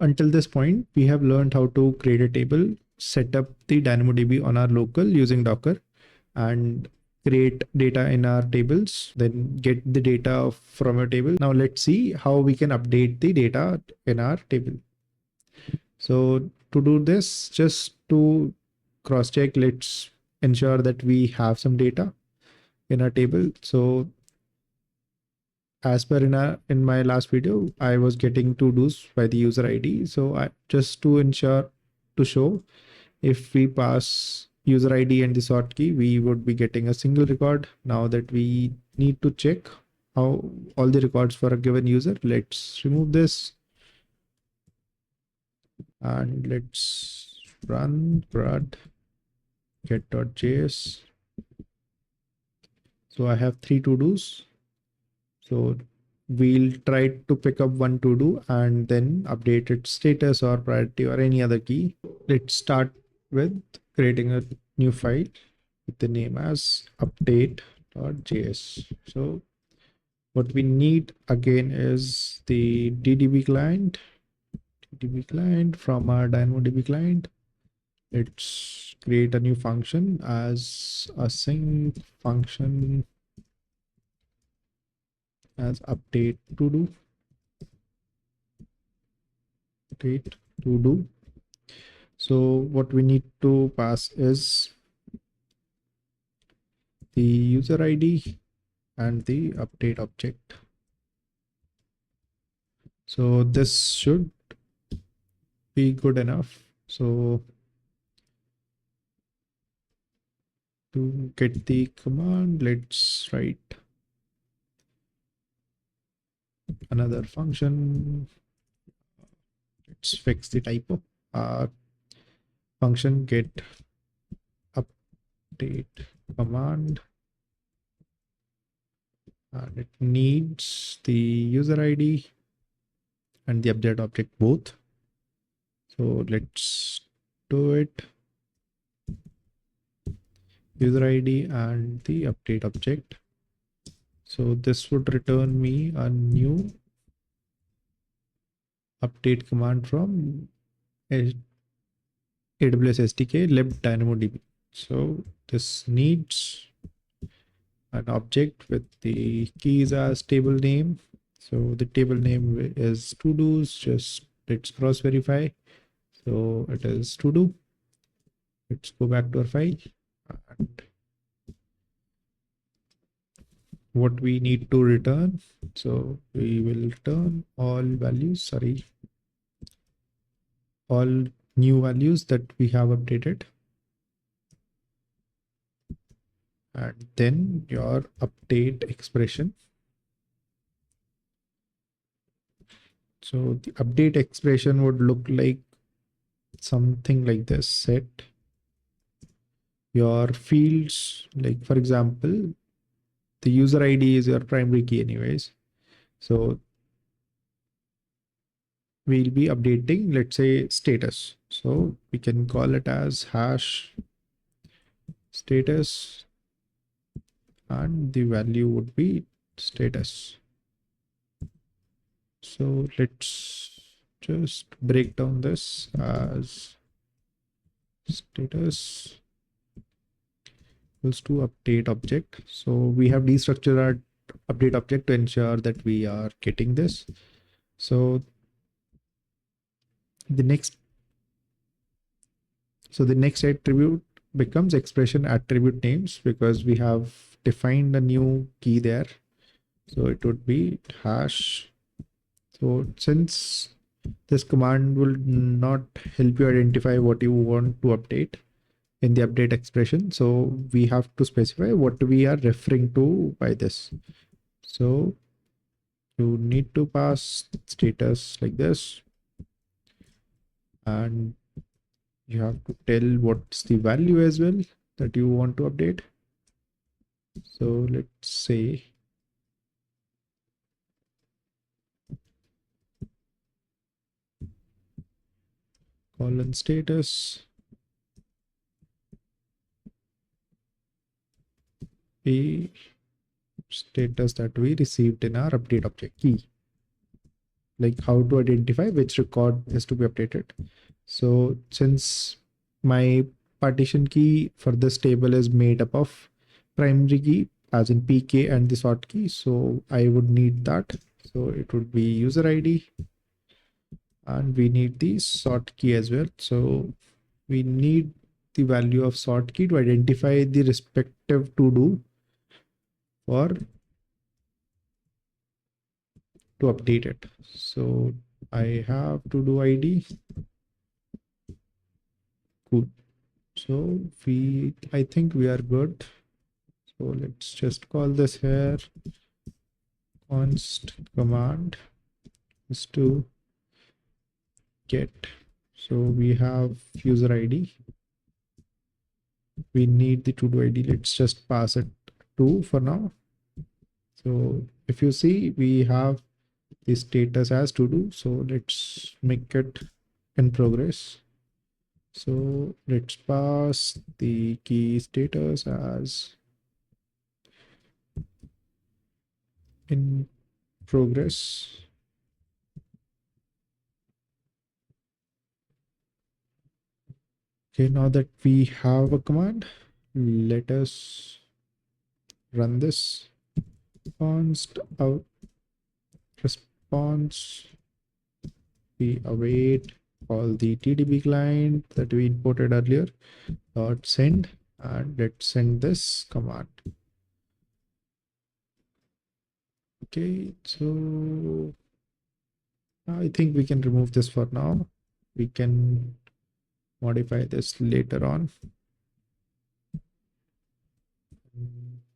until this point, we have learned how to create a table, set up the DynamoDB on our local using Docker, and create data in our tables, then get the data from your table. Now let's see how we can update the data in our table. So to do this, just to cross check, let's ensure that we have some data in our table. So as per in my last video, I was getting to-dos by the user ID. So I just to show, if we pass user ID and the sort key, we would be getting a single record. Now that we need to check how all the records for a given user, let's remove this and let's run prod get.js. So I have 3 to-dos. So we'll try to pick up one to-do and then update its status or priority or any other key. Let's start with creating a new file with the name as update.js. So what we need again is the DDB client from our DynamoDB client. Let's create a new function as a sync function as update to do. So what we need to pass is the user ID and the update object. So this should be good enough. So to get the command, let's write another function. Let's fix the typo. Function get update command, and it needs the user ID and the update object both. So let's do it. User ID and the update object. So this would return me a new update command from AWS SDK lib-dynamodb. So this needs an object with the keys as table name. So the table name is to-dos. Just let's cross verify. So it is to-do. Let's go back to our file. And what we need to return. So we will return all values, all new values that we have updated. And then your update expression. So the update expression would look like something like this. Set your fields, like for example, the user ID is your primary key anyways. So we'll be updating, let's say, status. So we can call it as hash status, and the value would be status. So let's just break down this as status equals to update object. So we have destructured our update object to ensure that we are getting this. So the next attribute becomes expression attribute names, because we have defined a new key there. So it would be hash. So since this command will not help you identify what you want to update in the update expression, so we have to specify what we are referring to by this. So you need to pass status like this, and you have to tell what's the value as well that you want to update. So let's say colon status a status that we received in our update object key. like how to identify which record is to be updated. So since my partition key for this table is made up of primary key as in pk and the sort key, so I would need that. So it would be user id, and we need the sort key as well. So we need the value of sort key to identify the respective to do for to update it. So I have to do id. Cool. So I think we are good. So let's just call this here const command is to get. So we have user id. We need the to-do id. Let's just pass it to for now. So if you see, we have the status as to do. So let's make it in progress. So let's pass the key status as in progress. Okay, now that we have a command, let us run this. Const out response. We await all the TDB client that we imported earlier. Dot send, and let's send this command. Okay, so I think we can remove this for now. We can modify this later on.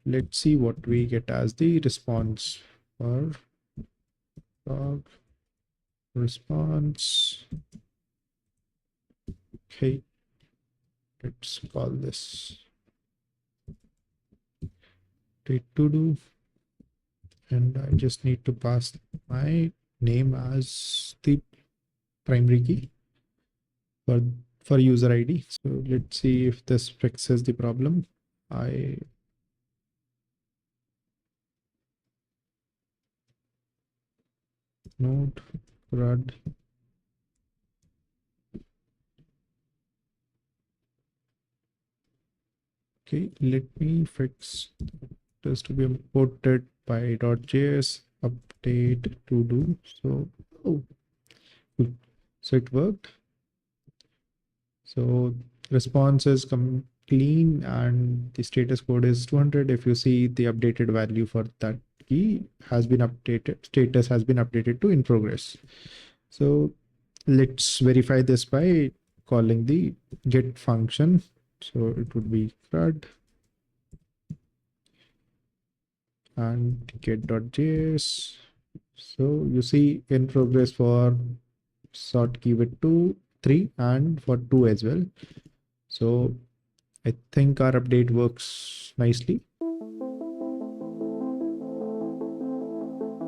Let's see what we get as the response for log response. Okay, let's call this to do, and I just need to pass my name as the primary key for user ID. So let's see if this fixes the problem. Node CRUD. Okay, let me fix this to be imported by .js update to do. So, oh, cool. So it worked. So response is clean and the status code is 200. If you see, the updated value for that key has been updated, status has been updated to in progress. So let's verify this by calling the get function. So it would be CRUD and get.js. So you see in progress for sort key with 2, 3 and for 2 as well. So I think our update works nicely.